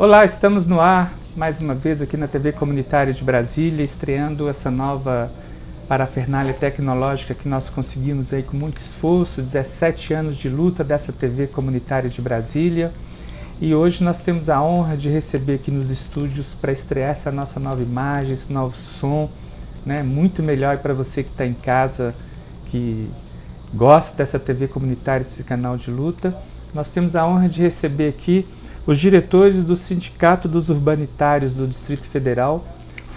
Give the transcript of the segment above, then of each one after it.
Olá, estamos no ar mais uma vez aqui na TV Comunitária de Brasília, estreando essa nova parafernália tecnológica que nós conseguimos aí com muito esforço, 17 anos de luta dessa TV Comunitária de Brasília. E hoje nós temos a honra de receber aqui nos estúdios para estrear essa nossa nova imagem, esse novo som, né? Muito melhor para você que está em casa, que gosta dessa TV Comunitária, esse canal de luta. Nós temos a honra de receber aqui os diretores do Sindicato dos Urbanitários do Distrito Federal,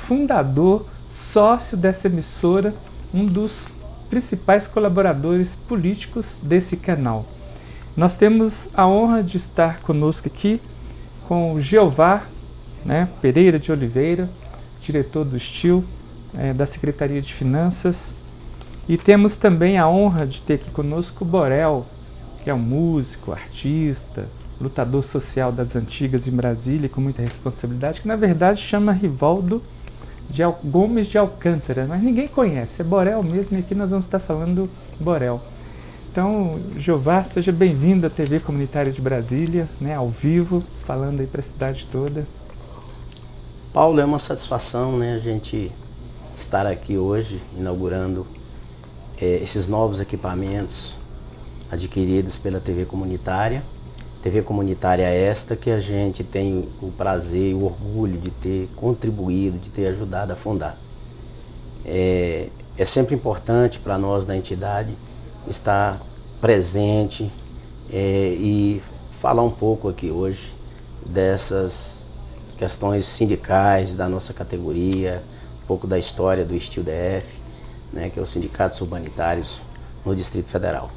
fundador, sócio dessa emissora, um dos principais colaboradores políticos desse canal. Nós temos a honra de estar conosco aqui com o Jeová, Pereira de Oliveira, diretor do STIL, da Secretaria de Finanças, e temos também a honra de ter aqui conosco o Borel, que é um músico, artista, lutador social das antigas em Brasília, com muita responsabilidade, que na verdade chama Rivaldo Gomes de Alcântara, mas ninguém conhece, é Borel mesmo, e aqui nós vamos estar falando Borel. Então, Jeová, seja bem-vindo à TV Comunitária de Brasília, ao vivo, falando aí para a cidade toda. Paulo, é uma satisfação, a gente estar aqui hoje, inaugurando esses novos equipamentos adquiridos pela TV Comunitária. TV Comunitária esta que a gente tem o prazer e o orgulho de ter contribuído, de ter ajudado a fundar. É sempre importante para nós da entidade estar presente e falar um pouco aqui hoje dessas questões sindicais da nossa categoria, um pouco da história do STIL-DF, que é o Sindicatos Urbanitários no Distrito Federal.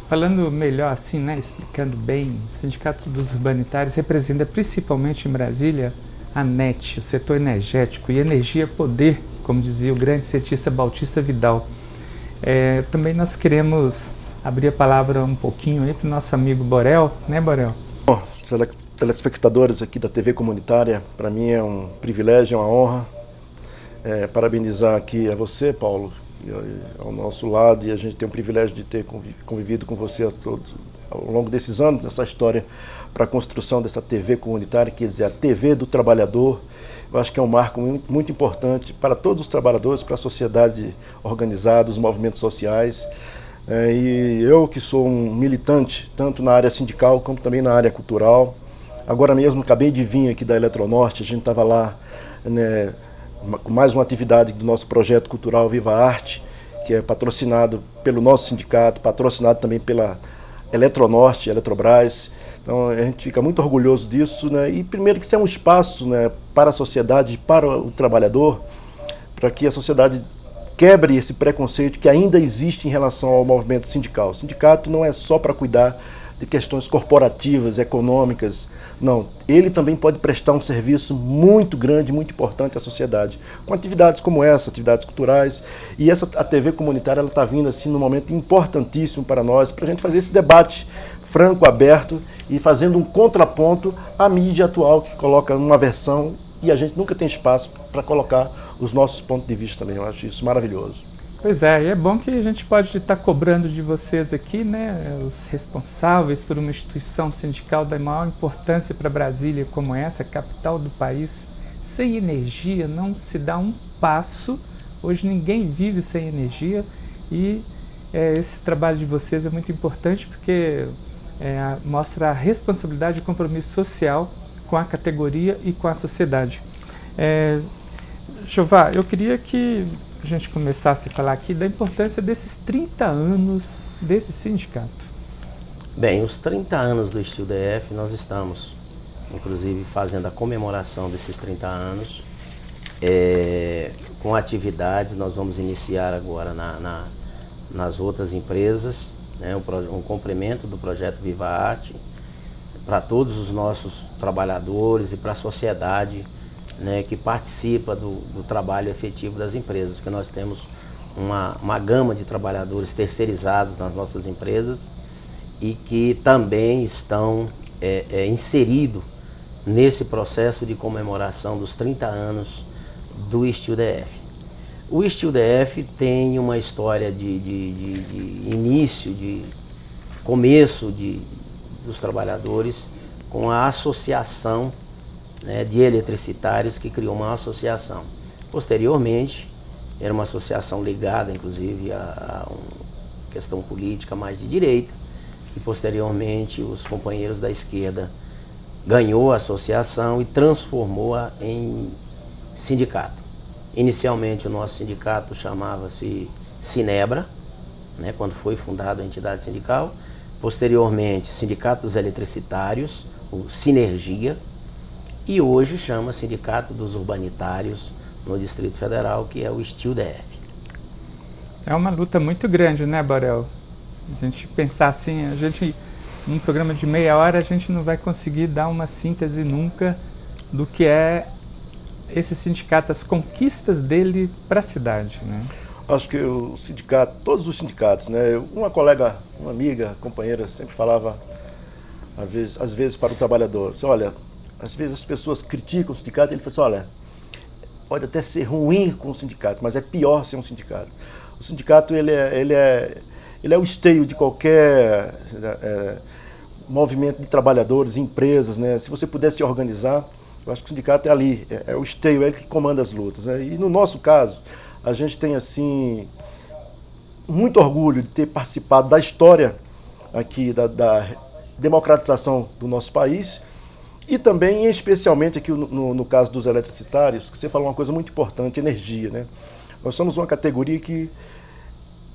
Falando melhor assim, explicando bem, o Sindicato dos Urbanitários representa principalmente em Brasília a NET, o setor energético, e energia poder, como dizia o grande cientista Bautista Vidal. Também nós queremos abrir a palavra um pouquinho aí para o nosso amigo Borel, Borel? Bom, telespectadores aqui da TV Comunitária, para mim é um privilégio, é uma honra parabenizar aqui a você, Paulo, ao nosso lado, e a gente tem o privilégio de ter convivido com você ao longo desses anos, essa história para a construção dessa TV comunitária, quer dizer, a TV do trabalhador. Eu acho que é um marco muito importante para todos os trabalhadores, para a sociedade organizada, os movimentos sociais. E eu que sou um militante, tanto na área sindical como também na área cultural. Agora mesmo acabei de vir aqui da Eletronorte, a gente estava lá, com mais uma atividade do nosso projeto cultural Viva Arte, que é patrocinado pelo nosso sindicato, patrocinado também pela Eletronorte, Eletrobras. Então a gente fica muito orgulhoso disso, e primeiro que isso é um espaço para a sociedade, para o trabalhador, para que a sociedade quebre esse preconceito que ainda existe em relação ao movimento sindical. O sindicato não é só para cuidar de questões corporativas, econômicas, não. Ele também pode prestar um serviço muito grande, muito importante à sociedade, com atividades como essa, atividades culturais. E a TV comunitária está vindo assim num momento importantíssimo para nós, para a gente fazer esse debate franco, aberto, e fazendo um contraponto à mídia atual, que coloca uma versão, e a gente nunca tem espaço para colocar os nossos pontos de vista também. Eu acho isso maravilhoso. Pois é, e é bom que a gente pode estar cobrando de vocês aqui, os responsáveis por uma instituição sindical da maior importância para Brasília como essa, capital do país. Sem energia não se dá um passo. Hoje ninguém vive sem energia, e esse trabalho de vocês é muito importante porque mostra a responsabilidade e compromisso social com a categoria e com a sociedade. Jeová, eu queria que a gente começasse a falar aqui da importância desses 30 anos desse sindicato. Bem, os 30 anos do STIL-DF, nós estamos, inclusive, fazendo a comemoração desses 30 anos, com atividades. Nós vamos iniciar agora nas outras empresas, um complemento do projeto Viva Arte, para todos os nossos trabalhadores e para a sociedade, que participa do trabalho efetivo das empresas, porque nós temos uma gama de trabalhadores terceirizados nas nossas empresas e que também estão inseridos nesse processo de comemoração dos 30 anos do STIL-DF. O STIL-DF tem uma história de início, de começo dos trabalhadores com a associação, né, de eletricitários, que criou uma associação. Posteriormente, era uma associação ligada, inclusive, a uma questão política mais de direita, e posteriormente os companheiros da esquerda ganhou a associação e transformou-a em sindicato. Inicialmente o nosso sindicato chamava-se Sinebra, né, quando foi fundada a entidade sindical. Posteriormente, Sindicato dos Eletricitários, o Sinergia, e hoje chama Sindicato dos Urbanitários no Distrito Federal, que é o STIL-DF. É uma luta muito grande, né, Borel? A gente pensar assim, num programa de meia hora, a gente não vai conseguir dar uma síntese nunca do que é esse sindicato, as conquistas dele para a cidade, né? Acho que o sindicato, todos os sindicatos, né? Uma colega, uma amiga, companheira, sempre falava, às vezes para o trabalhador, assim, olha, às vezes as pessoas criticam o sindicato, ele fala assim, olha, pode até ser ruim com o sindicato, mas é pior ser um sindicato. O sindicato, ele é o esteio de qualquer movimento de trabalhadores, empresas, né? Se você puder se organizar, eu acho que o sindicato é ali, é o esteio, é ele que comanda as lutas, né? E no nosso caso, a gente tem, assim, muito orgulho de ter participado da história aqui, da democratização do nosso país, e também, especialmente aqui no caso dos eletricitários, que você falou uma coisa muito importante, energia, né? Nós somos uma categoria que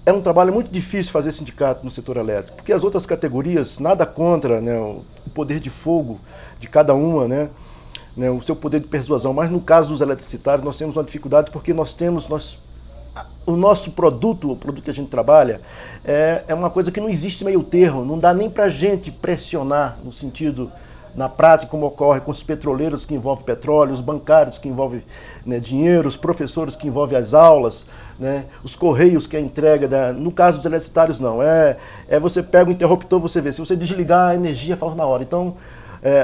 é um trabalho muito difícil fazer sindicato no setor elétrico, porque as outras categorias, nada contra, né, o poder de fogo de cada uma, né, o seu poder de persuasão, mas no caso dos eletricitários nós temos uma dificuldade porque o nosso produto, o produto que a gente trabalha, é uma coisa que não existe meio termo, não dá nem para a gente pressionar no sentido, na prática, como ocorre com os petroleiros que envolvem petróleo, os bancários que envolvem, né, dinheiro, os professores que envolvem as aulas, né, os correios que é a entrega, no caso dos eletricitários não, você pega o interruptor, você vê, se você desligar a energia fala na hora. Então,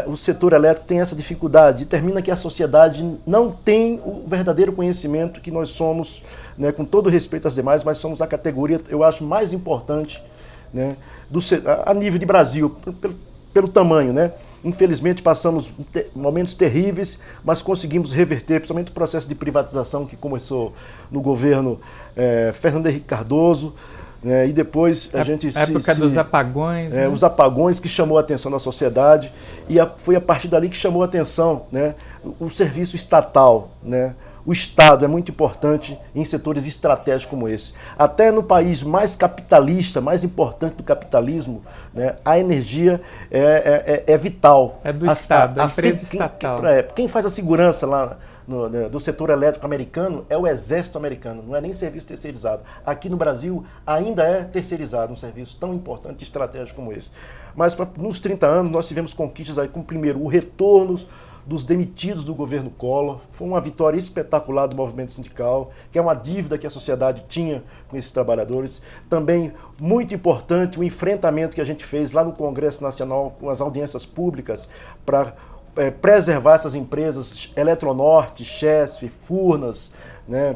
o setor elétrico tem essa dificuldade, determina que a sociedade não tem o verdadeiro conhecimento que nós somos, né, com todo respeito às demais, mas somos a categoria, eu acho, mais importante, né, a nível de Brasil, pelo tamanho, né? Infelizmente passamos momentos terríveis, mas conseguimos reverter, principalmente o processo de privatização que começou no governo Fernando Henrique Cardoso, né, e depois a época dos apagões, né? Os apagões que chamou a atenção da sociedade, e foi a partir dali que chamou a atenção, né, o serviço estatal, né? O Estado é muito importante em setores estratégicos como esse. Até no país mais capitalista, mais importante do capitalismo, né, a energia é vital. É do Estado, a empresa estatal. Quem faz a segurança lá do setor elétrico americano é o Exército americano, não é nem serviço terceirizado. Aqui no Brasil ainda é terceirizado um serviço tão importante e estratégico como esse. Mas nos 30 anos nós tivemos conquistas aí, como primeiro o retorno dos demitidos do governo Collor. Foi uma vitória espetacular do movimento sindical, que é uma dívida que a sociedade tinha com esses trabalhadores. Também muito importante o enfrentamento que a gente fez lá no Congresso Nacional com as audiências públicas para preservar essas empresas, Eletronorte, Chesf, Furnas, né?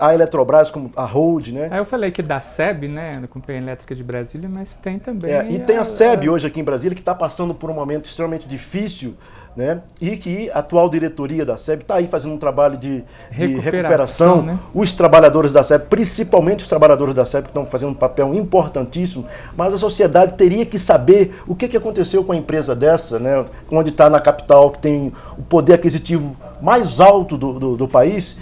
A Eletrobras, como a Hold, né? Aí eu falei que da SEB, né, da Companhia Elétrica de Brasília, mas tem também... E tem a SEB hoje aqui em Brasília, que está passando por um momento extremamente difícil, né? E que a atual diretoria da SEB está aí fazendo um trabalho de recuperação. Né? Os trabalhadores da SEB, principalmente os trabalhadores da SEB, que estão fazendo um papel importantíssimo, mas a sociedade teria que saber o que aconteceu com a empresa dessa, né? Onde está na capital, que tem o poder aquisitivo mais alto do país,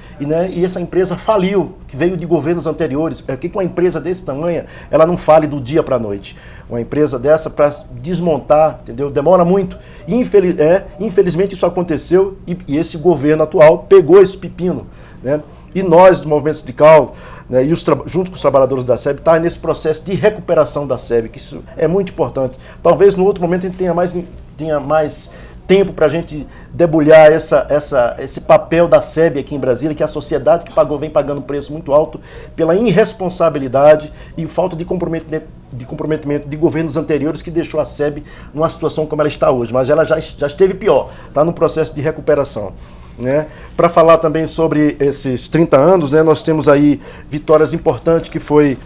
e essa empresa faliu, que veio de governos anteriores. Por que uma empresa desse tamanho, ela não fale do dia para a noite? Uma empresa dessa, para desmontar, entendeu? Demora muito. Infelizmente isso aconteceu, e esse governo atual pegou esse pepino, né? E nós, do movimento sindical, né, junto com os trabalhadores da SEB, está nesse processo de recuperação da SEB, que isso é muito importante. Talvez no outro momento a gente tenha mais tempo para a gente debulhar esse papel da SEB aqui em Brasília, que é a sociedade que vem pagando um preço muito alto pela irresponsabilidade e falta de comprometimento de governos anteriores, que deixou a SEB numa situação como ela está hoje. Mas ela já esteve pior, está no processo de recuperação. né? Para falar também sobre esses 30 anos, né, nós temos aí vitórias importantes que foi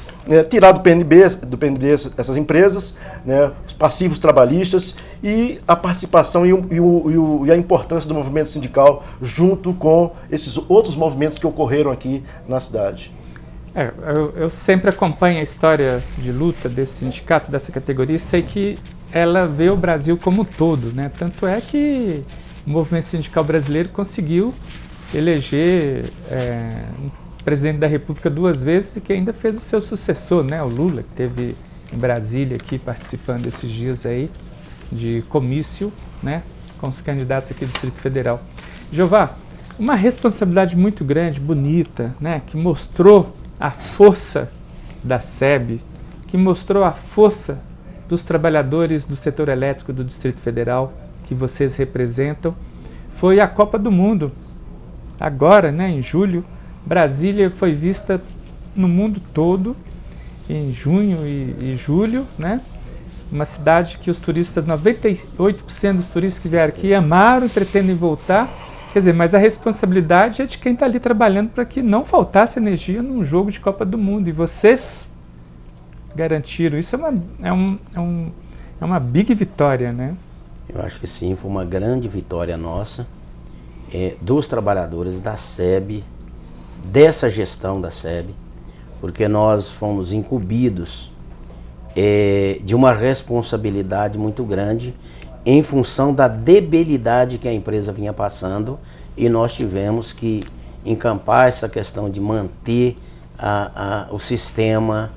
tirar do PNB essas empresas, né, os passivos trabalhistas e a participação e a importância do movimento sindical junto com esses outros movimentos que ocorreram aqui na cidade. Eu sempre acompanho a história de luta desse sindicato, dessa categoria, e sei que ela vê o Brasil como um todo, né? Tanto é que o movimento sindical brasileiro conseguiu eleger um presidente da República 2 vezes e que ainda fez o seu sucessor, né? O Lula, que esteve em Brasília aqui participando esses dias aí de comício, né? Com os candidatos aqui do Distrito Federal. Jeová, uma responsabilidade muito grande, bonita, né? Que mostrou a força da SEB, que mostrou a força dos trabalhadores do setor elétrico do Distrito Federal, que vocês representam, foi a Copa do Mundo. Agora, né, em julho, Brasília foi vista no mundo todo, em junho e julho, né? Uma cidade que os turistas, 98% dos turistas que vieram aqui amaram e pretendem voltar. Quer dizer, mas a responsabilidade é de quem está ali trabalhando para que não faltasse energia num jogo de Copa do Mundo. E vocês garantiram. Isso é uma big vitória, né? Eu acho que sim, foi uma grande vitória nossa, dos trabalhadores da SEB, dessa gestão da SEB, porque nós fomos incumbidos de uma responsabilidade muito grande em função da debilidade que a empresa vinha passando, e nós tivemos que encampar essa questão de manter o sistema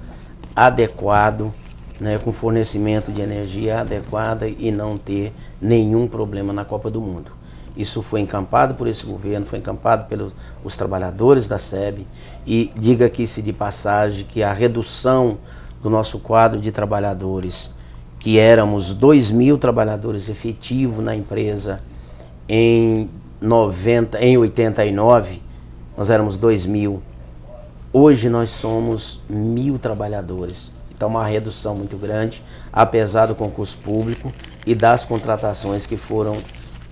adequado, né, com fornecimento de energia adequada e não ter nenhum problema na Copa do Mundo. Isso foi encampado por esse governo, foi encampado pelos os trabalhadores da SEB, e diga aqui-se de passagem que a redução do nosso quadro de trabalhadores, que éramos 2.000 trabalhadores efetivos na empresa em 89, nós éramos 2.000. Hoje nós somos 1.000 trabalhadores. Então uma redução muito grande, apesar do concurso público e das contratações que foram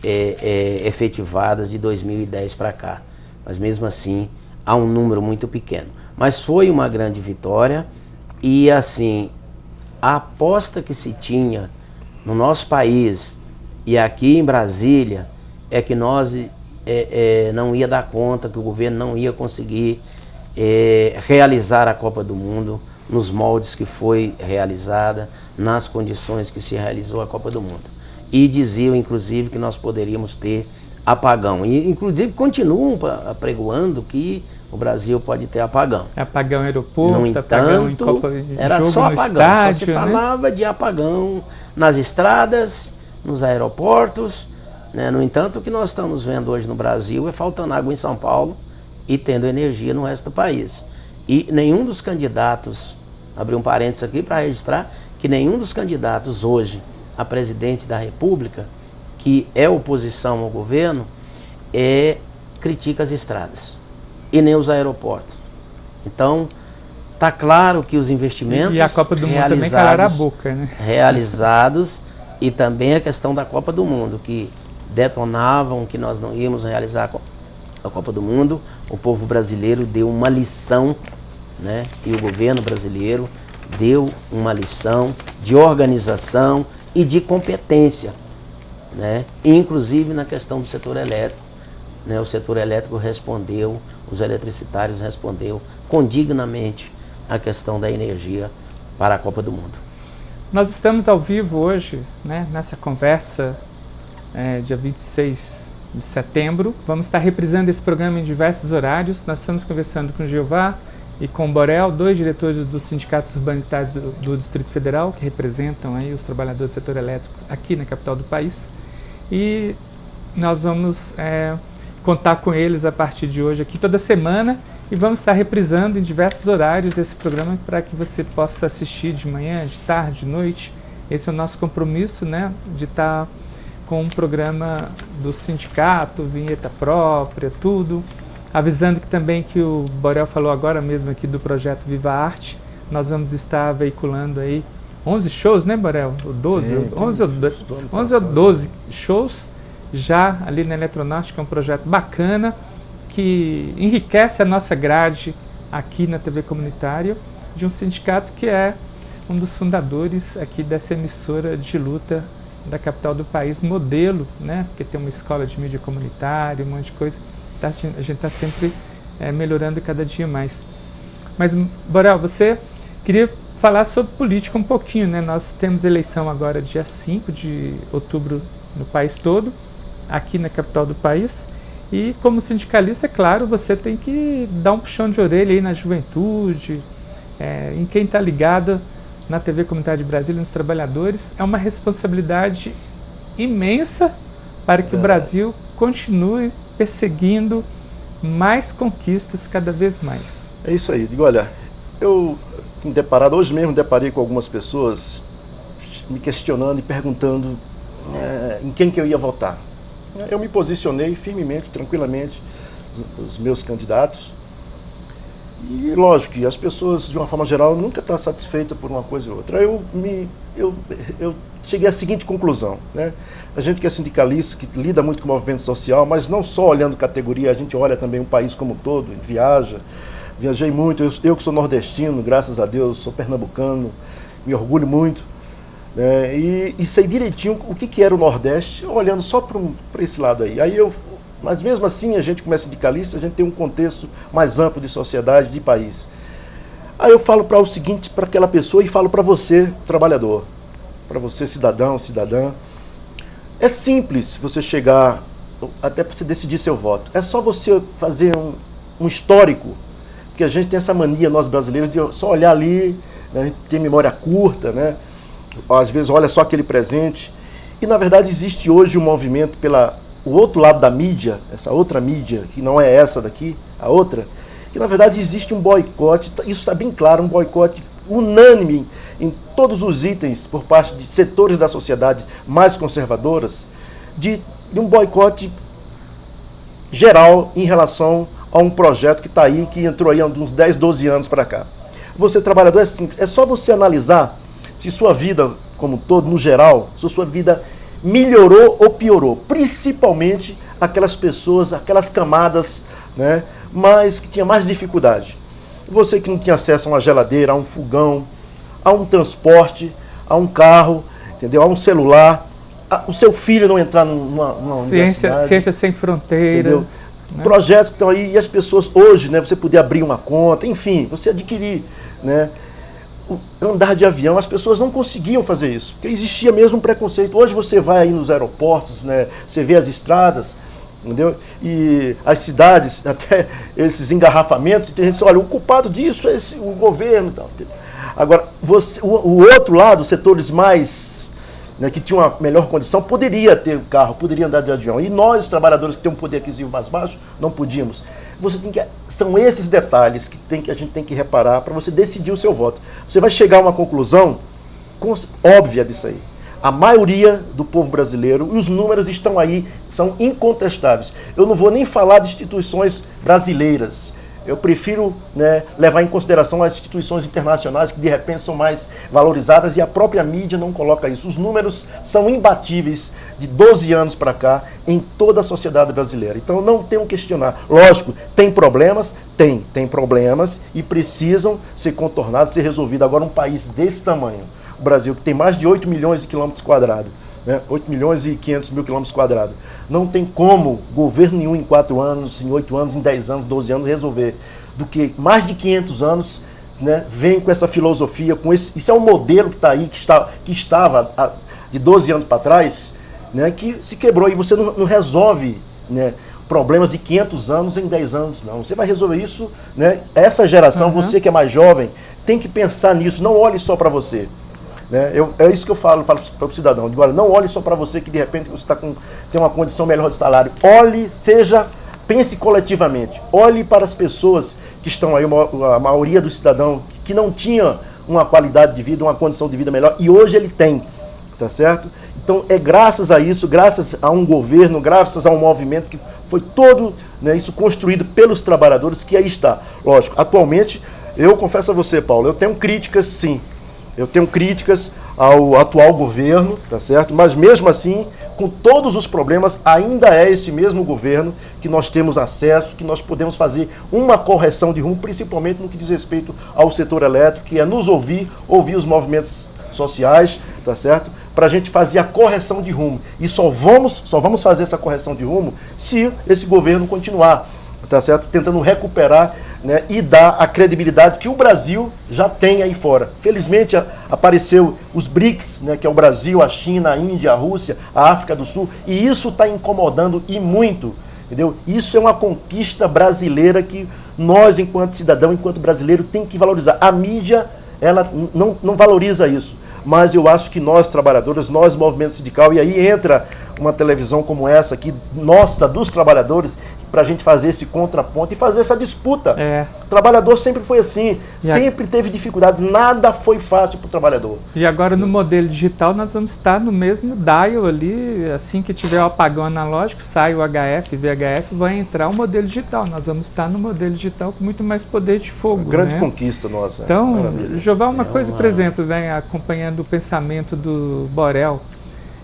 efetivadas de 2010 para cá. Mas mesmo assim, há um número muito pequeno. Mas foi uma grande vitória e assim, a aposta que se tinha no nosso país e aqui em Brasília é que nós não ia dar conta, que o governo não ia conseguir realizar a Copa do Mundo nos moldes que foi realizada, nas condições que se realizou a Copa do Mundo. E diziam, inclusive, que nós poderíamos ter apagão. E, inclusive, continuam apregoando que o Brasil pode ter apagão. Apagão em aeroporto, no entanto, apagão em Copa de era jogo só no apagão, estádio, só se falava de apagão nas estradas, nos aeroportos, né? No entanto, o que nós estamos vendo hoje no Brasil é faltando água em São Paulo e tendo energia no resto do país. E nenhum dos candidatos, abri um parênteses aqui para registrar, que nenhum dos candidatos hoje a presidente da República, que é oposição ao governo, critica as estradas e nem os aeroportos. Então, está claro que os investimentos e a Copa do Mundo também calaram a boca, né? Realizados, e também a questão da Copa do Mundo, que detonavam que nós não íamos realizar a Copa do Mundo. O povo brasileiro deu uma lição, né? E o governo brasileiro deu uma lição de organização e de competência, né? Inclusive na questão do setor elétrico, né? O setor elétrico respondeu, os eletricitários respondeu condignamente a questão da energia para a Copa do Mundo. Nós estamos ao vivo hoje, né, nessa conversa, dia 26 de setembro. Vamos estar reprisando esse programa em diversos horários. Nós estamos conversando com o Jeová e com o Borel, 2 diretores dos sindicatos urbanitários do Distrito Federal, que representam aí os trabalhadores do setor elétrico aqui na capital do país. E nós vamos contar com eles a partir de hoje aqui toda semana, e vamos estar reprisando em diversos horários esse programa para que você possa assistir de manhã, de tarde, de noite. Esse é o nosso compromisso, né, de estar com um programa do sindicato, vinheta própria, tudo. Avisando que também que o Borel falou agora mesmo aqui do projeto Viva a Arte, nós vamos estar veiculando aí 11 shows, né, Borel? 12, Sim, 11 ou 12 shows já ali na Eletronorte, que é um projeto bacana, que enriquece a nossa grade aqui na TV Comunitária, de um sindicato que é um dos fundadores aqui dessa emissora de luta da capital do país, modelo, né? Porque tem uma escola de mídia comunitária, um monte de coisa. A gente está sempre melhorando cada dia mais. Mas, Borel, você queria falar sobre política um pouquinho, né? Nós temos eleição agora dia 5 de outubro no país todo, aqui na capital do país. E como sindicalista, é claro, você tem que dar um puxão de orelha aí na juventude, em quem está ligado na TV Comunitária de Brasília, nos trabalhadores. É uma responsabilidade imensa para que o Brasil continue perseguindo mais conquistas cada vez mais. É isso aí. Digo, olha, eu tenho deparado, hoje mesmo deparei com algumas pessoas me questionando e perguntando em quem que eu ia votar. Eu me posicionei firmemente, tranquilamente, dos meus candidatos. E lógico que as pessoas, de uma forma geral, nunca estão satisfeitas por uma coisa ou outra. Eu cheguei à seguinte conclusão, né? A gente que é sindicalista, que lida muito com o movimento social, mas não só olhando categoria, a gente olha também o país como um todo, viajei muito, eu que sou nordestino, graças a Deus, sou pernambucano, me orgulho muito, né? E sei direitinho o que era o Nordeste, olhando só para esse lado aí. Mas mesmo assim, a gente como é sindicalista, a gente tem um contexto mais amplo de sociedade, de país. Aí eu falo para o seguinte, para aquela pessoa, e falo para você, trabalhador, para você, cidadão, cidadã. É simples você chegar, até para você decidir seu voto. É só você fazer um histórico, porque a gente tem essa mania, nós brasileiros, de só olhar ali, né, a gente tem memória curta, né? Às vezes olha só aquele presente. E na verdade existe hoje um movimento o outro lado da mídia, essa outra mídia, que não é essa daqui, a outra, que na verdade existe um boicote, isso está bem claro, um boicote unânime em todos os itens por parte de setores da sociedade mais conservadoras, de um boicote geral em relação a um projeto que está aí, que entrou aí há uns 10, 12 anos para cá. Você, trabalhador, é simples, é só você analisar se sua vida como um todo, no geral, se sua vida melhorou ou piorou, principalmente aquelas pessoas, aquelas camadas, né, que tinha mais dificuldade. Você que não tinha acesso a uma geladeira, a um fogão, a um transporte, a um carro, entendeu? A um celular, o seu filho não entrar numa universidade. Ciência Sem Fronteira. Entendeu? Né? Projetos que estão aí, e as pessoas hoje, né, você poder abrir uma conta, enfim, você adquirir, né? Andar de avião, as pessoas não conseguiam fazer isso, porque existia mesmo um preconceito. Hoje você vai aí nos aeroportos, né, você vê as estradas, entendeu? E as cidades, até esses engarrafamentos, e tem gente que diz, olha, o culpado disso é o governo. Tal. Agora, o outro lado, os setores mais, né, que tinham uma melhor condição, poderia ter carro, poderia andar de avião. E nós, trabalhadores que temos um poder aquisitivo mais baixo, não podíamos. São esses detalhes que a gente tem que reparar para você decidir o seu voto. Você vai chegar a uma conclusão óbvia disso aí. A maioria do povo brasileiro, e os números estão aí, são incontestáveis. Eu não vou nem falar de instituições brasileiras. Eu prefiro, né, levar em consideração as instituições internacionais que de repente são mais valorizadas e a própria mídia não coloca isso. Os números são imbatíveis de 12 anos para cá em toda a sociedade brasileira. Então não tem o que questionar. Lógico, tem problemas? Tem problemas e precisam ser contornados, ser resolvidos. Agora um país desse tamanho, o Brasil, que tem mais de 8 milhões de quilômetros quadrados, né, 8 milhões e 500 mil quilômetros quadrados. Não tem como governo nenhum em 4 anos, em 8 anos, em 10 anos, 12 anos resolver. Do que mais de 500 anos, né, vem com essa filosofia, isso é um modelo que está aí, que estava de 12 anos para trás, né, que se quebrou e você não resolve, né, problemas de 500 anos em 10 anos, não. Você vai resolver isso, né, essa geração, você que é mais jovem, tem que pensar nisso, não olhe só para você. Né? É isso que eu falo para o cidadão. Agora, não olhe só para você que de repente você tem uma condição melhor de salário. Pense coletivamente. Olhe para as pessoas que estão aí, a maioria do cidadão que não tinha uma qualidade de vida, uma condição de vida melhor, e hoje ele tem, tá certo? Então é graças a isso, graças a um governo, graças a um movimento que foi todo, né, isso construído pelos trabalhadores, que aí está. Lógico, atualmente, eu confesso a você, Paulo, eu tenho críticas, sim. Eu tenho críticas ao atual governo, tá certo? Mas mesmo assim, com todos os problemas, ainda é esse mesmo governo que nós temos acesso, que nós podemos fazer uma correção de rumo, principalmente no que diz respeito ao setor elétrico, que é nos ouvir os movimentos sociais, tá certo? Para a gente fazer a correção de rumo. E só vamos fazer essa correção de rumo se esse governo continuar, tá certo? Tentando recuperar, né, e dar a credibilidade que o Brasil já tem aí fora. Felizmente apareceu os BRICS, né, que é o Brasil, a China, a Índia, a Rússia, a África do Sul, e isso está incomodando e muito, entendeu? Isso é uma conquista brasileira que nós, enquanto cidadão, enquanto brasileiro, tem que valorizar. A mídia, ela não valoriza isso, mas eu acho que nós, trabalhadores, nós, movimento sindical, e aí entra uma televisão como essa aqui, nossa, dos trabalhadores, para a gente fazer esse contraponto e fazer essa disputa. O trabalhador sempre foi assim, sempre teve dificuldade, nada foi fácil para o trabalhador. E agora no modelo digital nós vamos estar no mesmo dial ali, assim que tiver o apagão analógico, sai o HF, VHF, vai entrar o modelo digital. Nós vamos estar no modelo digital com muito mais poder de fogo. Grande, né? Conquista nossa. Então, Joval, uma coisa, por exemplo, vem acompanhando o pensamento do Borel,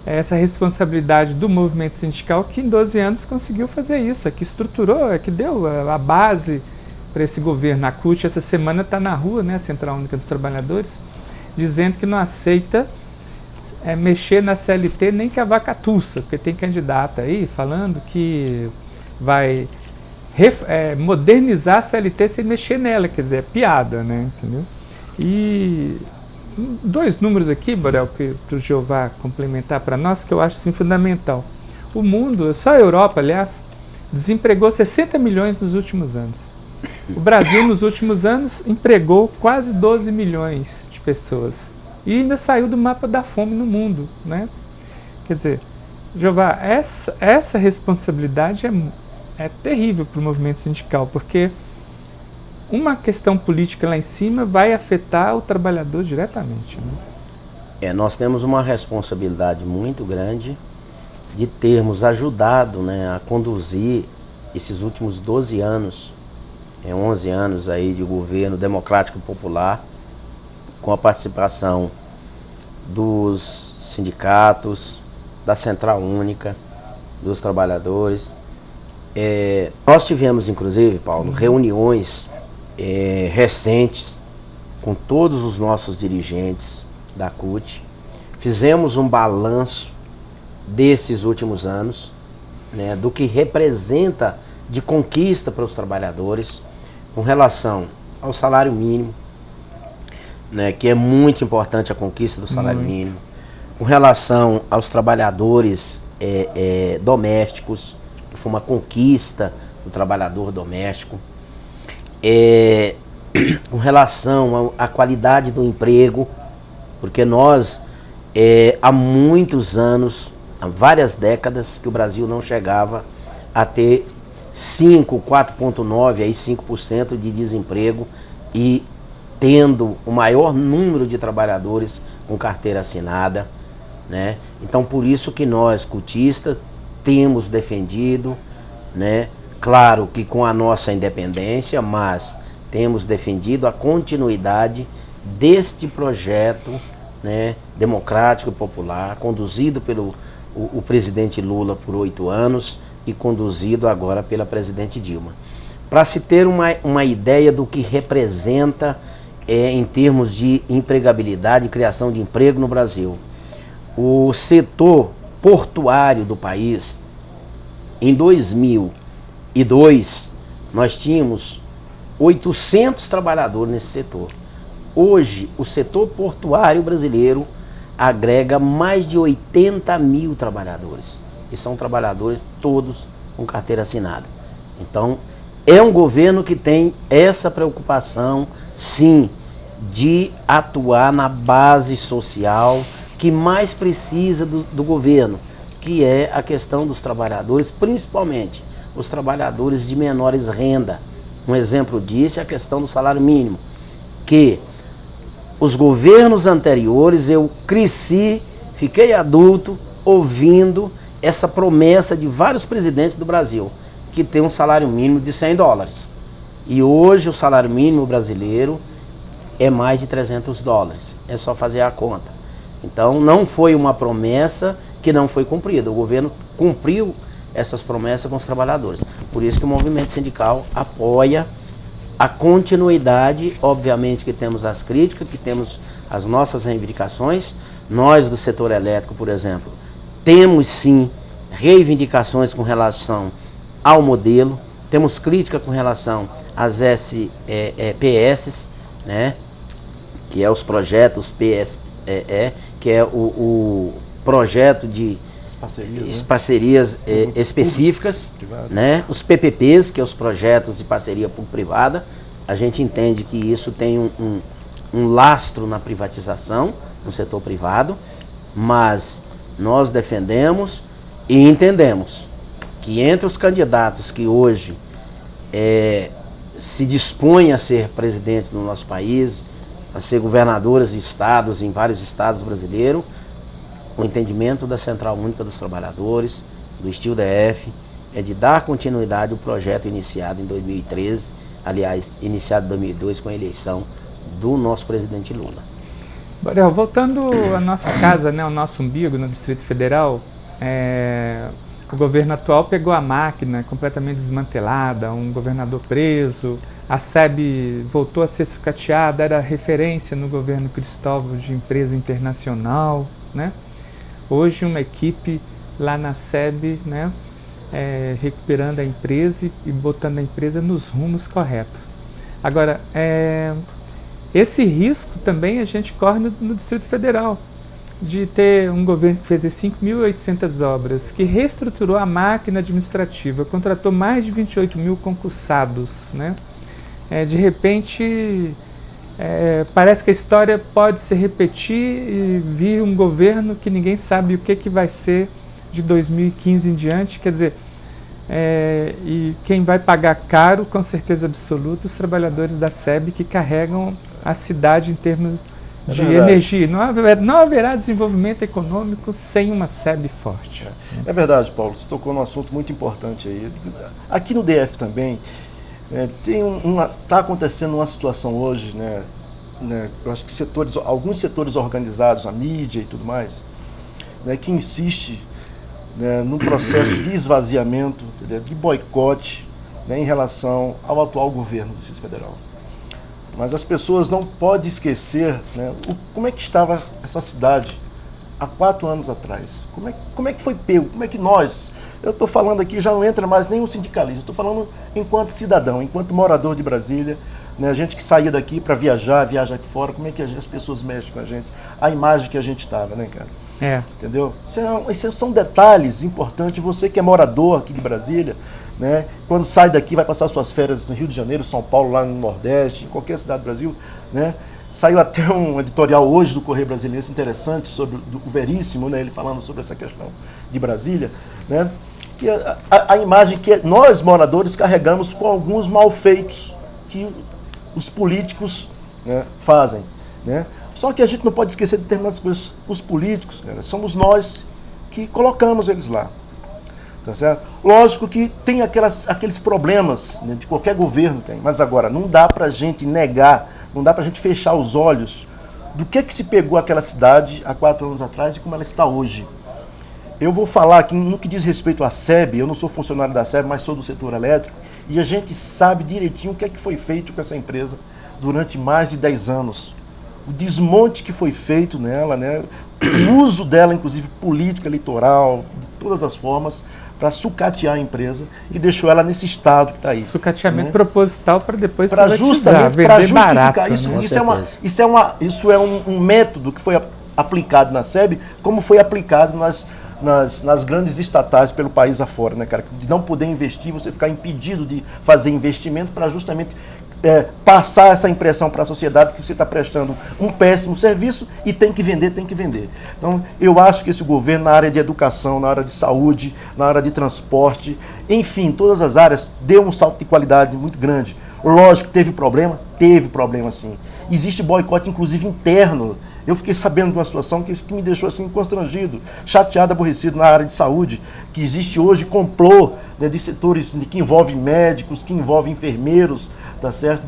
essa responsabilidade do movimento sindical que em 12 anos conseguiu fazer isso, que estruturou, que deu a base para esse governo. A CUT essa semana está na rua, né, a Central Única dos Trabalhadores, dizendo que não aceita mexer na CLT nem que a vaca tussa, porque tem candidata aí falando que vai modernizar a CLT sem mexer nela, quer dizer, é piada, né, entendeu? E dois números aqui, Borel, para o Jeová complementar para nós, que eu acho assim, fundamental. O mundo, só a Europa, aliás, desempregou 60 milhões nos últimos anos. O Brasil, nos últimos anos, empregou quase 12 milhões de pessoas. E ainda saiu do mapa da fome no mundo, né? Quer dizer, Jeová, essa responsabilidade é terrível para o movimento sindical, porque uma questão política lá em cima vai afetar o trabalhador diretamente. Né? Nós temos uma responsabilidade muito grande de termos ajudado, né, a conduzir esses últimos 12 anos, 11 anos aí de governo democrático popular, com a participação dos sindicatos, da Central Única, dos trabalhadores. Nós tivemos, inclusive, Paulo, reuniões recentes com todos os nossos dirigentes da CUT, fizemos um balanço desses últimos anos, né, do que representa de conquista para os trabalhadores com relação ao salário mínimo, né, que é muito importante a conquista do salário mínimo, com relação aos trabalhadores domésticos, que foi uma conquista do trabalhador doméstico, com relação à qualidade do emprego, porque nós, há muitos anos, há várias décadas, que o Brasil não chegava a ter 4,9%, aí 5% de desemprego e tendo o maior número de trabalhadores com carteira assinada, né? Então, por isso que nós, CUTistas, temos defendido, né? Claro que com a nossa independência, mas temos defendido a continuidade deste projeto, né, democrático e popular, conduzido pelo o presidente Lula por 8 anos e conduzido agora pela presidente Dilma. Para se ter uma ideia do que representa em termos de empregabilidade e criação de emprego no Brasil, o setor portuário do país, em 2002, nós tínhamos 800 trabalhadores nesse setor. Hoje, o setor portuário brasileiro agrega mais de 80 mil trabalhadores. E são trabalhadores todos com carteira assinada. Então, é um governo que tem essa preocupação, sim, de atuar na base social que mais precisa do governo, que é a questão dos trabalhadores, principalmente os trabalhadores de menores renda. Um exemplo disso é a questão do salário mínimo, que os governos anteriores, eu cresci, fiquei adulto, ouvindo essa promessa de vários presidentes do Brasil, que tem um salário mínimo de $100. E hoje o salário mínimo brasileiro é mais de $300. É só fazer a conta. Então não foi uma promessa que não foi cumprida. O governo cumpriu essas promessas com os trabalhadores. Por isso que o movimento sindical apoia a continuidade. Obviamente que temos as críticas, que temos as nossas reivindicações. Nós do setor elétrico, por exemplo, temos sim reivindicações com relação ao modelo, temos crítica com relação às SPS, né, que é os projetos PSE, que é o projeto de parcerias específicas, né, os PPPs, que é os projetos de parceria público-privada. A gente entende que isso tem um lastro na privatização, no setor privado, mas nós defendemos e entendemos que entre os candidatos que hoje se dispõem a ser presidente do nosso país, a ser governadores de estados, em vários estados brasileiros, o entendimento da Central Única dos Trabalhadores, do STIL-DF, é de dar continuidade ao projeto iniciado em 2013, aliás, iniciado em 2002 com a eleição do nosso presidente Lula. Borel, voltando à nossa casa, né, ao nosso umbigo no Distrito Federal, o governo atual pegou a máquina completamente desmantelada, um governador preso, a SEB voltou a ser sucateada, era referência no governo Cristóvão de empresa internacional, né? Hoje uma equipe lá na SEB, né, recuperando a empresa e botando a empresa nos rumos corretos. Agora, esse risco também a gente corre no Distrito Federal, de ter um governo que fez 5.800 obras, que reestruturou a máquina administrativa, contratou mais de 28 mil concursados, né? De repente, parece que a história pode se repetir e vir um governo que ninguém sabe o que vai ser de 2015 em diante, quer dizer, e quem vai pagar caro, com certeza absoluta, os trabalhadores da SEB que carregam a cidade em termos de energia. Não haverá desenvolvimento econômico sem uma SEB forte. É verdade, Paulo, você tocou num assunto muito importante aí. Aqui no DF também, está acontecendo uma situação hoje, né, eu acho que alguns setores organizados, a mídia e tudo mais, né, que insiste, né, num processo de esvaziamento, entendeu, de boicote, né, em relação ao atual governo do Distrito Federal. Mas as pessoas não podem esquecer, né, como é que estava essa cidade há 4 anos atrás. Como é que foi pego? Como é que nós... Eu estou falando aqui, já não entra mais nenhum sindicalista, estou falando enquanto cidadão, enquanto morador de Brasília, né, a gente que saía daqui para viaja aqui fora, como é que as pessoas mexem com a gente, a imagem que a gente estava, né, cara? Entendeu? Isso são detalhes importantes. Você que é morador aqui de Brasília, né, quando sai daqui, vai passar suas férias no Rio de Janeiro, São Paulo, lá no Nordeste, em qualquer cidade do Brasil, né? Saiu até um editorial hoje do Correio Brasiliense interessante sobre o Veríssimo, né, ele falando sobre essa questão de Brasília, né? E a imagem que nós, moradores, carregamos com alguns malfeitos que os políticos, né, fazem, né? Só que a gente não pode esquecer de determinadas coisas. Os políticos, né, somos nós que colocamos eles lá. Tá certo? Lógico que tem aqueles problemas, né, de qualquer governo tem, mas agora não dá pra gente negar, não dá pra gente fechar os olhos do que se pegou aquela cidade há 4 anos atrás e como ela está hoje. Eu vou falar aqui no que diz respeito à SEB, eu não sou funcionário da SEB, mas sou do setor elétrico, e a gente sabe direitinho o que é que foi feito com essa empresa durante mais de 10 anos. O desmonte que foi feito nela, né, o uso dela, inclusive política, eleitoral, de todas as formas, para sucatear a empresa e deixou ela nesse estado que está aí. Sucateamento, né, proposital para depois privatizar, vender barato. Isso é um método que foi aplicado na SEB, como foi aplicado nas grandes estatais pelo país afora, né, cara? De não poder investir, você ficar impedido de fazer investimento para justamente passar essa impressão para a sociedade que você está prestando um péssimo serviço e tem que vender. Então, eu acho que esse governo, na área de educação, na área de saúde, na área de transporte, enfim, todas as áreas, deu um salto de qualidade muito grande. Lógico, teve problema sim. Existe boicote, inclusive, interno. Eu fiquei sabendo de uma situação que me deixou assim constrangido, chateado, aborrecido na área de saúde, que existe hoje complô, né, de setores que envolvem médicos, que envolvem enfermeiros, tá certo?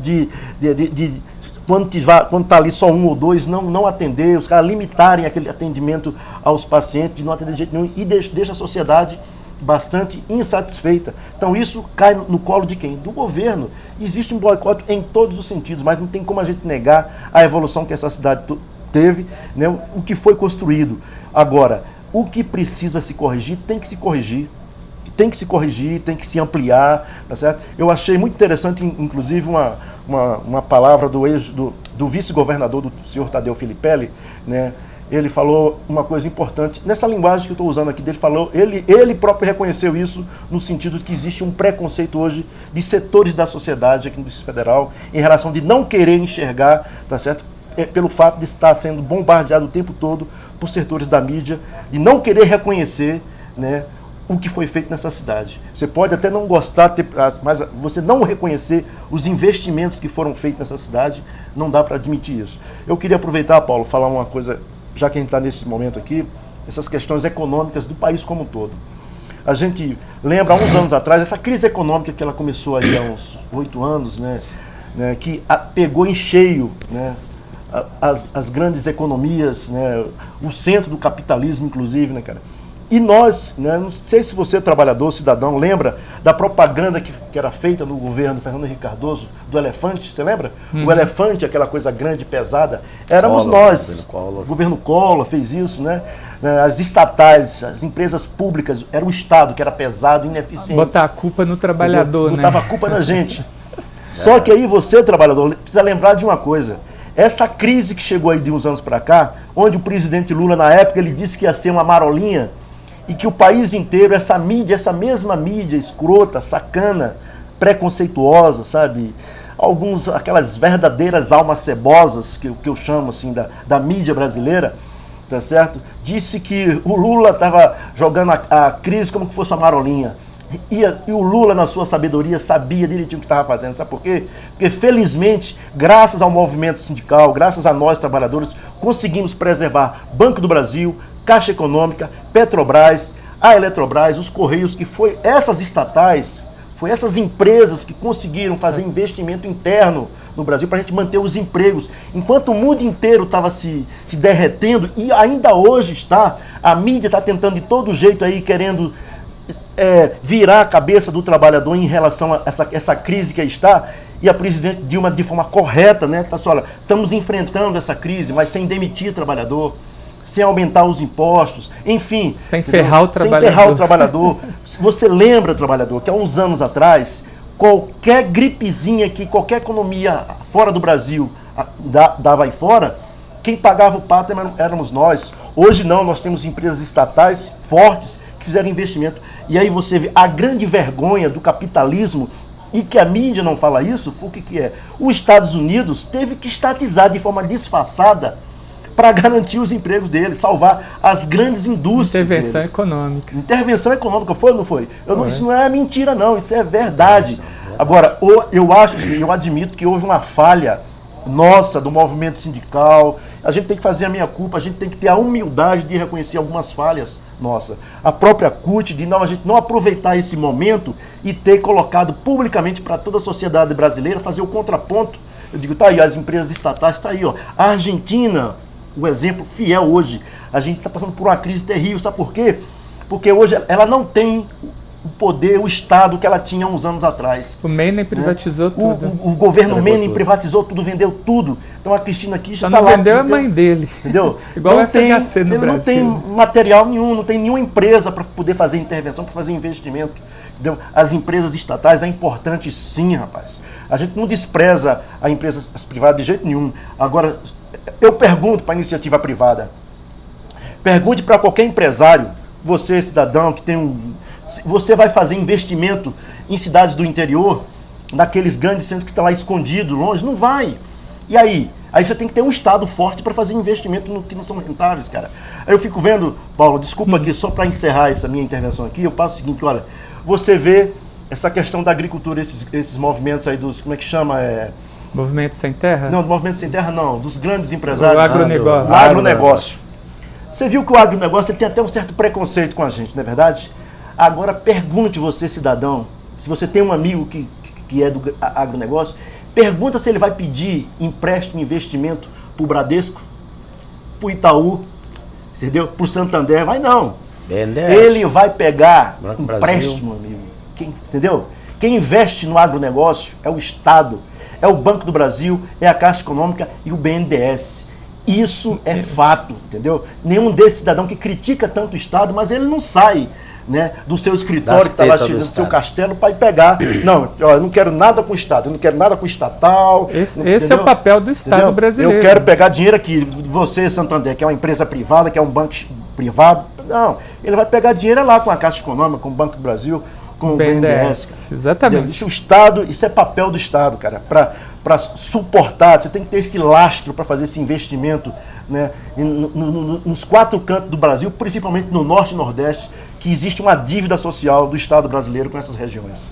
quando está ali só um ou dois, não atender, os caras limitarem aquele atendimento aos pacientes, de não atender de jeito nenhum, e deixa a sociedade bastante insatisfeita. Então isso cai no colo de quem? Do governo. Existe um boicote em todos os sentidos, mas não tem como a gente negar a evolução que essa cidade teve, né, o que foi construído. Agora, o que precisa se corrigir, tem que se corrigir. Tem que se corrigir, tem que se ampliar, tá certo? Eu achei muito interessante, inclusive, uma palavra do vice-governador, do senhor Tadeu Filipelli, né? Ele falou uma coisa importante, nessa linguagem que eu estou usando aqui, ele próprio reconheceu isso, no sentido de que existe um preconceito hoje de setores da sociedade aqui no Distrito Federal, em relação de não querer enxergar, tá certo? Pelo fato de estar sendo bombardeado o tempo todo por setores da mídia, de não querer reconhecer, né, o que foi feito nessa cidade. Você pode até não gostar, mas você não reconhecer os investimentos que foram feitos nessa cidade, não dá para admitir isso. Eu queria aproveitar, Paulo, falar uma coisa, já que a gente está nesse momento aqui, essas questões econômicas do país como um todo. A gente lembra, há uns anos atrás, essa crise econômica que ela começou aí há uns 8 anos, né, que pegou em cheio, né, as grandes economias, né, o centro do capitalismo, inclusive, né, cara? E nós, né, não sei se você, trabalhador, cidadão, lembra da propaganda que era feita no governo Fernando Henrique Cardoso, do elefante, você lembra? O elefante, aquela coisa grande, pesada, éramos nós. O governo Collor fez isso, né? As estatais, as empresas públicas, era o Estado que era pesado, ineficiente. Botar a culpa no trabalhador, né? Botava a culpa na gente. Só que aí você, trabalhador, precisa lembrar de uma coisa. Essa crise que chegou aí de uns anos para cá, onde o presidente Lula, na época, ele disse que ia ser uma marolinha, e que o país inteiro, essa mesma mídia escrota, sacana, preconceituosa, sabe? Aquelas verdadeiras almas cebosas, que eu chamo assim, da mídia brasileira, tá certo? Disse que o Lula estava jogando a crise como que fosse uma marolinha. E o Lula, na sua sabedoria, sabia direitinho o que estava fazendo. Sabe por quê? Porque, felizmente, graças ao movimento sindical, graças a nós, trabalhadores, conseguimos preservar Banco do Brasil, Caixa Econômica, Petrobras, a Eletrobras, os Correios, que foi essas estatais, foi essas empresas que conseguiram fazer investimento interno no Brasil para a gente manter os empregos. Enquanto o mundo inteiro estava se derretendo, e ainda hoje está, a mídia está tentando de todo jeito aí, querendo virar a cabeça do trabalhador em relação a essa crise que aí está, e a presidente Dilma, de forma correta, né, tá, olha, estamos enfrentando essa crise, mas sem demitir o trabalhador, sem aumentar os impostos, enfim. Sem ferrar o trabalhador. Sem ferrar o trabalhador. Você lembra, trabalhador, que há uns anos atrás, qualquer gripezinha que qualquer economia fora do Brasil dava aí fora, quem pagava o pato éramos nós. Hoje não, nós temos empresas estatais fortes que fizeram investimento. E aí você vê a grande vergonha do capitalismo, e que a mídia não fala isso, o que é? Os Estados Unidos teve que estatizar de forma disfarçada para garantir os empregos deles, salvar as grandes indústrias Intervenção deles. econômica. Intervenção econômica, foi ou não foi? Isso não é mentira não, isso é verdade. Agora, eu admito que houve uma falha nossa, do movimento sindical. A gente tem que fazer a meia-culpa, a gente tem que ter a humildade de reconhecer algumas falhas nossa. A própria CUT, a gente não aproveitar esse momento e ter colocado publicamente para toda a sociedade brasileira, fazer o contraponto. Eu digo, tá aí, as empresas estatais, tá aí, ó. A Argentina, o exemplo fiel hoje, a gente está passando por uma crise terrível, sabe por quê? Porque hoje ela não tem o poder, o Estado que ela tinha uns anos atrás. O Menem privatizou tudo. O governo Menem privatizou tudo, vendeu tudo. Então a Cristina Kirchner está lá. Só não vendeu a mãe dele. Entendeu? Igual o FHC no Brasil. Ele não tem material nenhum, não tem nenhuma empresa para poder fazer intervenção, para fazer investimento. Entendeu? As empresas estatais é importante sim, rapaz. A gente não despreza as empresas privadas de jeito nenhum. Agora, eu pergunto para a iniciativa privada, pergunte para qualquer empresário, você, cidadão, que tem você vai fazer investimento em cidades do interior, naqueles grandes centros que estão lá escondidos, longe? Não vai. E aí? Aí você tem que ter um Estado forte para fazer investimento no que não são rentáveis, cara. Aí eu fico vendo, Paulo, desculpa aqui, só para encerrar essa minha intervenção aqui, eu faço o seguinte, olha, você vê essa questão da agricultura, esses movimentos aí dos, como é que chama? Movimento Sem Terra? Não, do Movimento Sem Terra não, dos grandes empresários. O agronegócio. O agronegócio. Você viu que o agronegócio tem até um certo preconceito com a gente, não é verdade? Agora pergunte você, cidadão, se você tem um amigo que é do agronegócio, Pergunta se ele vai pedir empréstimo, investimento para o Bradesco, para o Itaú, entendeu? Para o Santander, vai não. BNDES. Ele vai pegar Banco empréstimo, amigo. Entendeu? Quem investe no agronegócio é o Estado, é o Banco do Brasil, é a Caixa Econômica e o BNDES. Isso é fato, entendeu? Nenhum desse cidadão que critica tanto o Estado, mas ele não sai, né, do seu escritório, que está lá do seu castelo, para ir pegar. Não, eu não quero nada com o Estado, eu não quero nada com o estatal. Esse é o papel do Estado brasileiro. Eu quero pegar dinheiro aqui, você, Santander, que é uma empresa privada, que é um banco privado. Não, ele vai pegar dinheiro lá com a Caixa Econômica, com o Banco do Brasil, com o BNDES. Exatamente. Isso, o Estado, isso é papel do Estado, cara, para suportar, você tem que ter esse lastro para fazer esse investimento, né, nos 4 cantos do Brasil, principalmente no Norte e Nordeste, que existe uma dívida social do Estado brasileiro com essas regiões.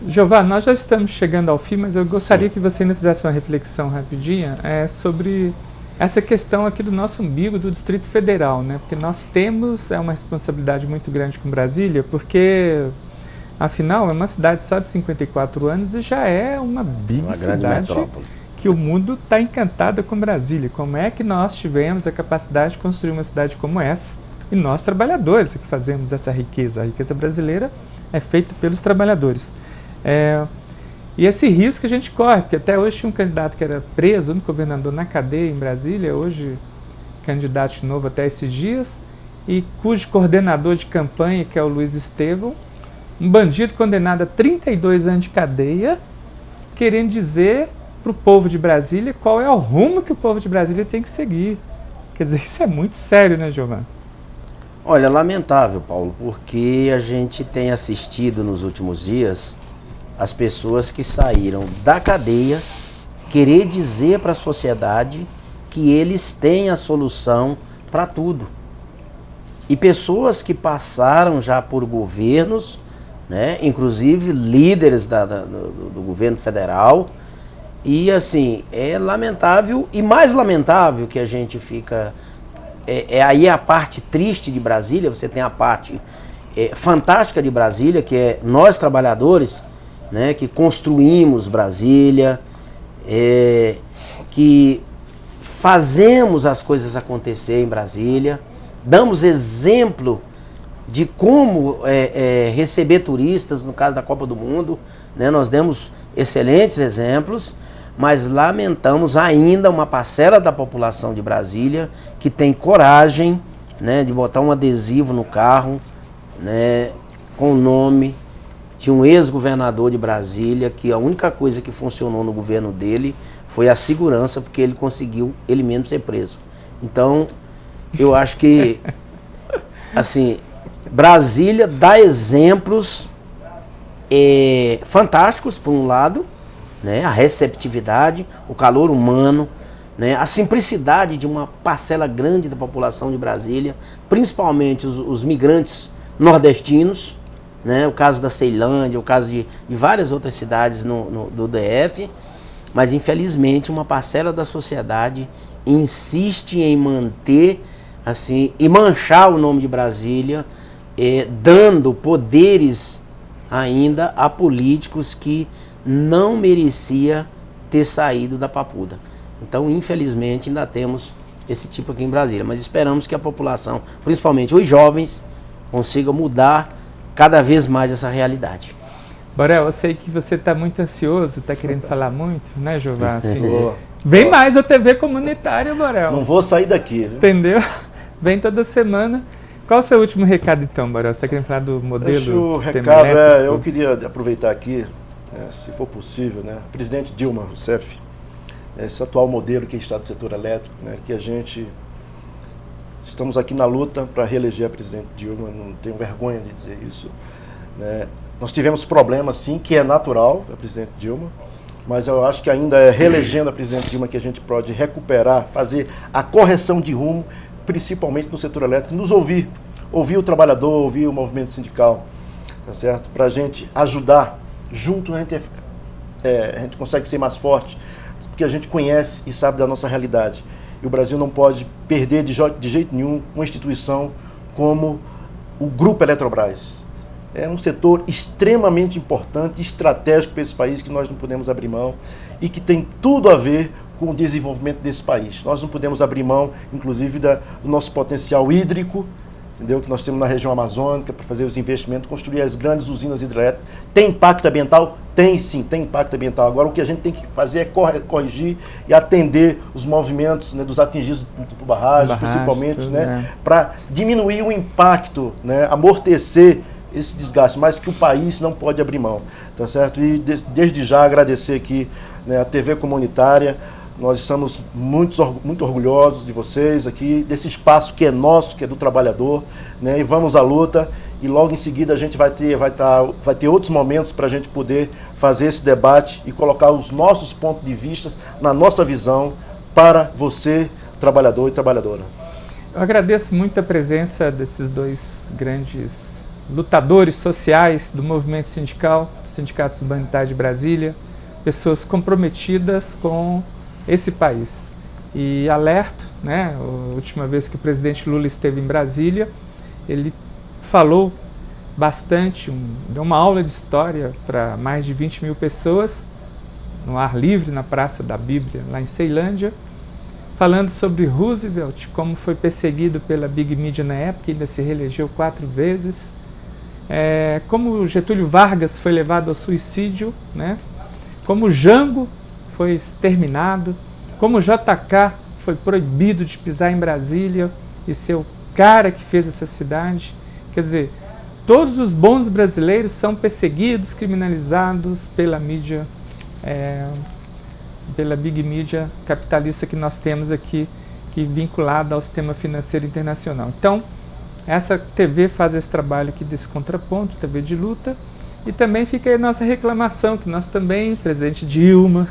Jeová, nós já estamos chegando ao fim, mas eu gostaria que você ainda fizesse uma reflexão rapidinha sobre essa questão aqui do nosso umbigo do Distrito Federal, né? Porque nós temos uma responsabilidade muito grande com Brasília, porque afinal é uma cidade só de 54 anos e já é uma big cidade que o mundo está encantado com Brasília. Como é que nós tivemos a capacidade de construir uma cidade como essa? E nós, trabalhadores, é que fazemos essa riqueza. A riqueza brasileira é feita pelos trabalhadores. E esse risco a gente corre, porque até hoje tinha um candidato que era preso, um governador na cadeia em Brasília, hoje candidato de novo até esses dias, e cujo coordenador de campanha, que é o Luiz Estevão, um bandido condenado a 32 anos de cadeia, querendo dizer para o povo de Brasília qual é o rumo que o povo de Brasília tem que seguir. Quer dizer, isso é muito sério, né, Giovanni? Olha, lamentável, Paulo, porque a gente tem assistido nos últimos dias as pessoas que saíram da cadeia querer dizer para a sociedade que eles têm a solução para tudo. E pessoas que passaram já por governos, né, inclusive líderes do governo federal, e assim, é lamentável, e mais lamentável que a gente fica... aí a parte triste de Brasília, você tem a parte fantástica de Brasília, que é nós trabalhadores, né, que construímos Brasília, que fazemos as coisas acontecer em Brasília, damos exemplo de como receber turistas, no caso da Copa do Mundo, né, nós demos excelentes exemplos, mas lamentamos ainda uma parcela da população de Brasília que tem coragem, né, de botar um adesivo no carro, né, com o nome de um ex-governador de Brasília, que a única coisa que funcionou no governo dele foi a segurança, porque ele conseguiu ele mesmo ser preso. Então, eu acho que, assim, Brasília dá exemplos fantásticos, por um lado, né, a receptividade, o calor humano, né, a simplicidade de uma parcela grande da população de Brasília, principalmente os migrantes nordestinos, né, o caso da Ceilândia, o caso de várias outras cidades do DF, mas infelizmente uma parcela da sociedade insiste em manter assim, e manchar o nome de Brasília, dando poderes ainda a políticos que não merecia ter saído da papuda. Então, infelizmente, ainda temos esse tipo aqui em Brasília, mas esperamos que a população, principalmente os jovens, consiga mudar cada vez mais essa realidade. Borel, eu sei que você está muito ansioso, está querendo falar muito, né, Jeová? Assim, vem mais a TV comunitária, Borel. Não vou sair daqui, viu? Entendeu? Vem toda semana. Qual o seu último recado, então, Borel? Você está querendo falar do modelo? O recado eu queria aproveitar aqui, se for possível, né, presidente Dilma Rousseff, esse atual modelo que está do setor elétrico, né, que a gente estamos aqui na luta para reeleger a presidente Dilma, não tenho vergonha de dizer isso, né. Nós tivemos problemas, sim, que é natural da presidente Dilma, mas eu acho que ainda é reelegendo a presidente Dilma que a gente pode recuperar, fazer a correção de rumo, principalmente no setor elétrico, nos ouvir o trabalhador, ouvir o movimento sindical, tá certo? Para a gente ajudar, junto a gente consegue ser mais forte, porque a gente conhece e sabe da nossa realidade. E o Brasil não pode perder de jeito nenhum uma instituição como o Grupo Eletrobras. é um setor extremamente importante, estratégico para esse país, que nós não podemos abrir mão e que tem tudo a ver com o desenvolvimento desse país. Nós não podemos abrir mão, inclusive, do nosso potencial hídrico, entendeu? Que nós temos na região amazônica para fazer os investimentos, construir as grandes usinas hidrelétricas. Tem impacto ambiental? Tem sim, tem impacto ambiental. Agora o que a gente tem que fazer é corrigir e atender os movimentos, né, dos atingidos por barragens, principalmente, né, para diminuir o impacto, né, amortecer esse desgaste, mas que o país não pode abrir mão, tá certo? E desde já agradecer aqui, né, a TV Comunitária. Nós estamos muito orgulhosos de vocês aqui, desse espaço que é nosso, que é do trabalhador, né? E vamos à luta, e logo em seguida a gente vai ter outros momentos para a gente poder fazer esse debate e colocar os nossos pontos de vista, na nossa visão, para você, trabalhador e trabalhadora. Eu agradeço muito a presença desses dois grandes lutadores sociais do movimento sindical, do Sindicato Surbanitário de Brasília, pessoas comprometidas com esse país. E alerto, né, a última vez que o presidente Lula esteve em Brasília, ele falou bastante, deu uma aula de história para mais de 20 mil pessoas, no ar livre, na Praça da Bíblia, lá em Ceilândia, falando sobre Roosevelt, como foi perseguido pela Big Media na época, ainda se reelegeu 4 vezes, como Getúlio Vargas foi levado ao suicídio, né, como Jango foi exterminado, como o JK foi proibido de pisar em Brasília e ser o cara que fez essa cidade. Quer dizer, todos os bons brasileiros são perseguidos, criminalizados pela mídia, pela big mídia capitalista que nós temos aqui, que é vinculada ao sistema financeiro internacional. Então, essa TV faz esse trabalho aqui desse contraponto, TV de luta, e também fica aí a nossa reclamação, que nós também, presidente Dilma,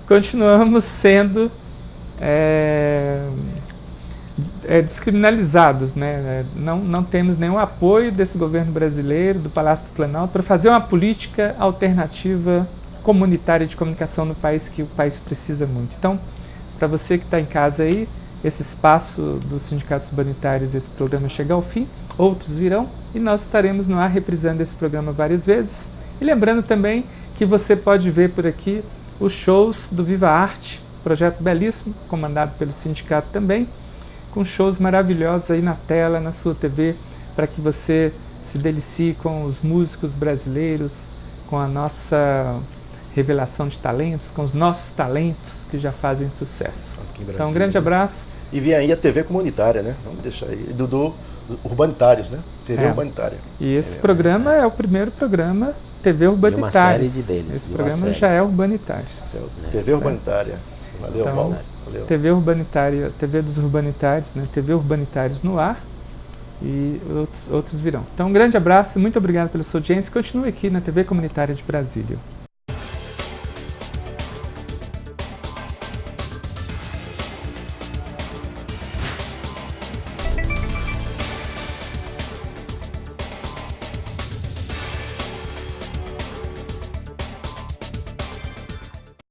continuamos sendo descriminalizados, né? Não temos nenhum apoio desse governo brasileiro, do Palácio do Planalto, para fazer uma política alternativa comunitária de comunicação no país, que o país precisa muito. Então, para você que está em casa aí, esse espaço dos sindicatos surbanitários, esse programa chega ao fim, outros virão, e nós estaremos no ar reprisando esse programa várias vezes. E lembrando também que você pode ver por aqui os shows do Viva Arte, projeto belíssimo, comandado pelo sindicato também, com shows maravilhosos aí na tela, na sua TV, para que você se delicie com os músicos brasileiros, com a nossa revelação de talentos, com os nossos talentos que já fazem sucesso. Então, um grande abraço. E vem aí a TV Comunitária, né? Vamos deixar aí, do Urbanitários, né? TV Urbanitária. E esse programa é o primeiro programa TV Urbanitários. Uma série deles. Esse programa já é Urbanitários. TV Urbanitária. Valeu, então, Paulo. Valeu. TV Urbanitária, TV dos Urbanitários, né? TV Urbanitários no ar, e outros virão. Então, um grande abraço, muito obrigado pela sua audiência. Continue aqui na TV Comunitária de Brasília.